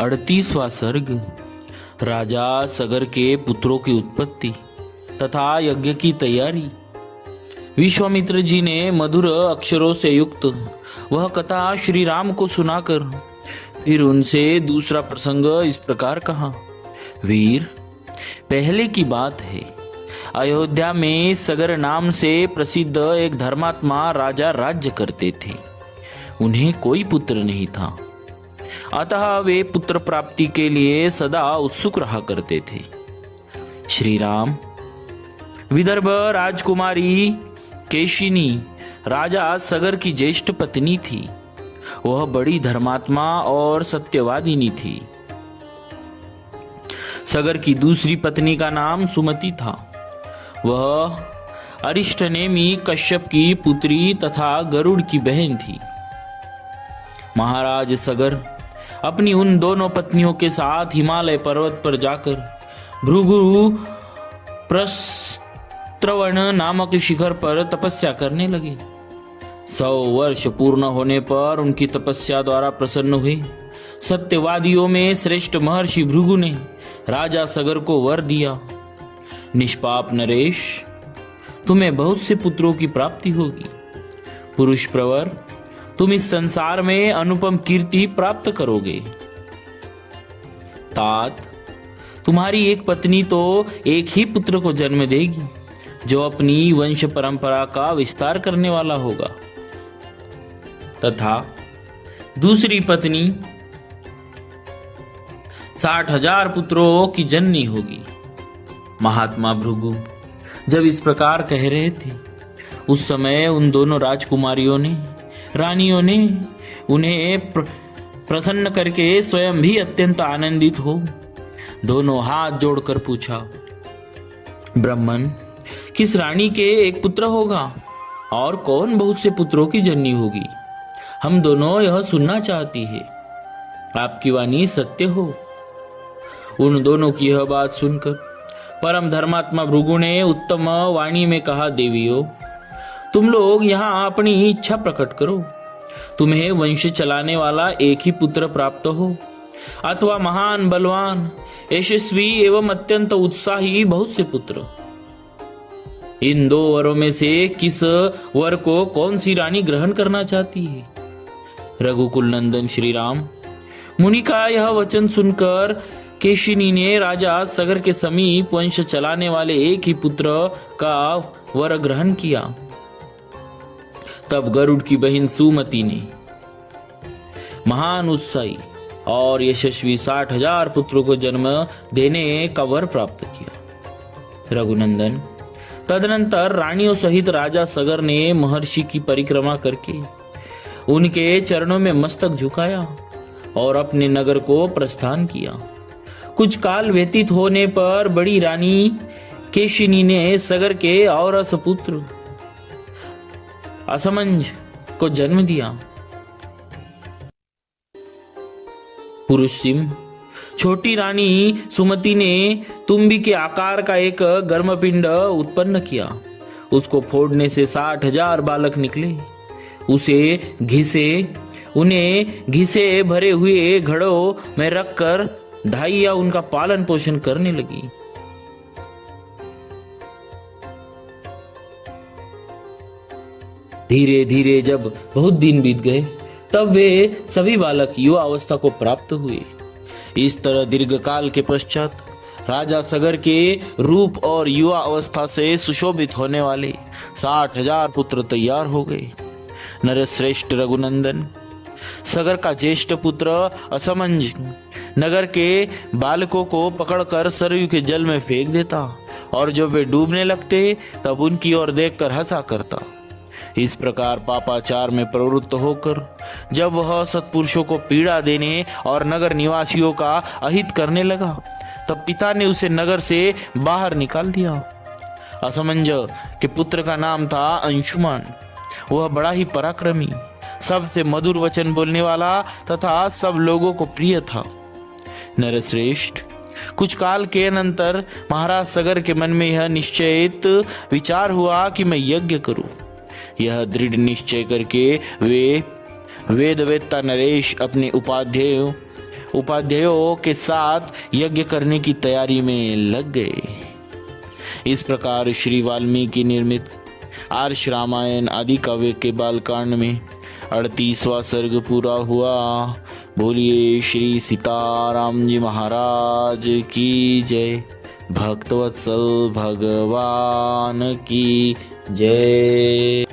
38वां सर्ग। राजा सगर के पुत्रों की उत्पत्ति तथा यज्ञ की तैयारी। विश्वामित्र जी ने मधुर अक्षरों से युक्त वह कथा श्री राम को सुनाकर फिर उनसे दूसरा प्रसंग इस प्रकार कहा। वीर, पहले की बात है, अयोध्या में सगर नाम से प्रसिद्ध एक धर्मात्मा राजा राज्य करते थे। उन्हें कोई पुत्र नहीं था, अतः वे पुत्र प्राप्ति के लिए सदा उत्सुक रहा करते थे। श्री राम विदर्भ राजकुमारी केशिनी राजा सगर की ज्येष्ठ पत्नी थी। वह बड़ी धर्मात्मा और सत्यवादिनी थी। सगर की दूसरी पत्नी का नाम सुमति था। वह अरिष्टनेमी कश्यप की पुत्री तथा गरुड़ की बहन थी। महाराज सगर अपनी उन दोनों पत्नियों के साथ हिमालय पर्वत पर जाकर भृगु प्रस्त्रवण नामक शिखर पर तपस्या करने लगे। 100 वर्ष पूर्ण होने पर उनकी तपस्या द्वारा प्रसन्न हुए सत्यवादियों में श्रेष्ठ महर्षि भृगु ने राजा सगर को वर दिया। निष्पाप नरेश, तुम्हें बहुत से पुत्रों की प्राप्ति होगी। पुरुष प्रवर, तुम इस संसार में अनुपम कीर्ति प्राप्त करोगे। तात, तुम्हारी एक पत्नी तो एक ही पुत्र को जन्म देगी, जो अपनी वंश परंपरा का विस्तार करने वाला होगा, तथा दूसरी पत्नी 60,000 पुत्रों की जननी होगी। महात्मा भृगु जब इस प्रकार कह रहे थे, उस समय उन दोनों रानियों ने उन्हें प्रसन्न करके स्वयं भी अत्यंत आनंदित हो दोनों हाथ जोड़कर पूछा, ब्राह्मण, किस रानी के एक पुत्र होगा और कौन बहुत से पुत्रों की जननी होगी? हम दोनों यह सुनना चाहती है। आपकी वाणी सत्य हो। उन दोनों की यह बात सुनकर परम धर्मात्मा भृगु ने उत्तम वाणी में कहा, देवियों, तुम लोग यहाँ अपनी इच्छा प्रकट करो। तुम्हें वंश चलाने वाला एक ही पुत्र प्राप्त हो, अथवा महान, बलवान, यशस्वी एवं अत्यंत उत्साही बहुत से पुत्र। इन 2 वरों में से किस वर को कौन सी रानी ग्रहण करना चाहती है? रघुकुल नंदन श्री राम। मुनि का यह वचन सुनकर केशिनी ने राजा सगर के समीप वंश चलाने वाले एक ही पुत्र का वर ग्रहण किया। तब गरुड़ की बहन सुमति ने महान, उत्साही और यशस्वी 60,000 पुत्रों को जन्म देने का वर प्राप्त किया। रघुनंदन, तदनंतर रानियों सहित राजा सगर ने महर्षि की परिक्रमा करके उनके चरणों में मस्तक झुकाया और अपने नगर को प्रस्थान किया। कुछ काल व्यतीत होने पर बड़ी रानी केशिनी ने सगर के औरस पुत्र असमंज को जन्म दिया। पुरुष सिंह। छोटी रानी सुमति ने तुम्बी के आकार का एक गर्मपिंड उत्पन्न किया। उसको फोड़ने से 60,000 बालक निकले। उन्हें घिसे भरे हुए घड़ों में रखकर धाइयां उनका पालन पोषण करने लगी। धीरे धीरे जब बहुत दिन बीत गए, तब वे सभी बालक युवा अवस्था को प्राप्त हुए। इस तरह दीर्घ काल के पश्चात राजा सगर के रूप और युवा अवस्था से सुशोभित होने वाले 60,000 पुत्र तैयार हो गए। नरश्रेष्ठ रघुनंदन, सगर का ज्येष्ठ पुत्र असमंज नगर के बालकों को पकड़कर सरयू के जल में फेंक देता और जब वे डूबने लगते तब उनकी ओर देखकर हंसा करता। इस प्रकार पापाचार में प्रवृत्त होकर जब वह सत्पुरुषों को पीड़ा देने और नगर निवासियों का अहित करने लगा, तब पिता ने उसे नगर से बाहर निकाल दिया। असमंज के पुत्र का नाम था अंशुमान। वह बड़ा ही पराक्रमी, सबसे मधुर वचन बोलने वाला तथा सब लोगों को प्रिय था। नरश्रेष्ठ, कुछ काल के अनंतर महाराज सगर के मन में यह निश्चयित विचार हुआ कि मैं यज्ञ करूं। यह दृढ़ निश्चय करके वे वेदवेत्ता नरेश अपने उपाध्यायों उपाध्यायों के साथ यज्ञ करने की तैयारी में लग गए। इस प्रकार श्री वाल्मीकि निर्मित आर्ष रामायण आदि काव्य के बालकांड में 38वां सर्ग पूरा हुआ। बोलिए श्री सीताराम जी महाराज की जय। भक्तवत्सल भगवान की जय।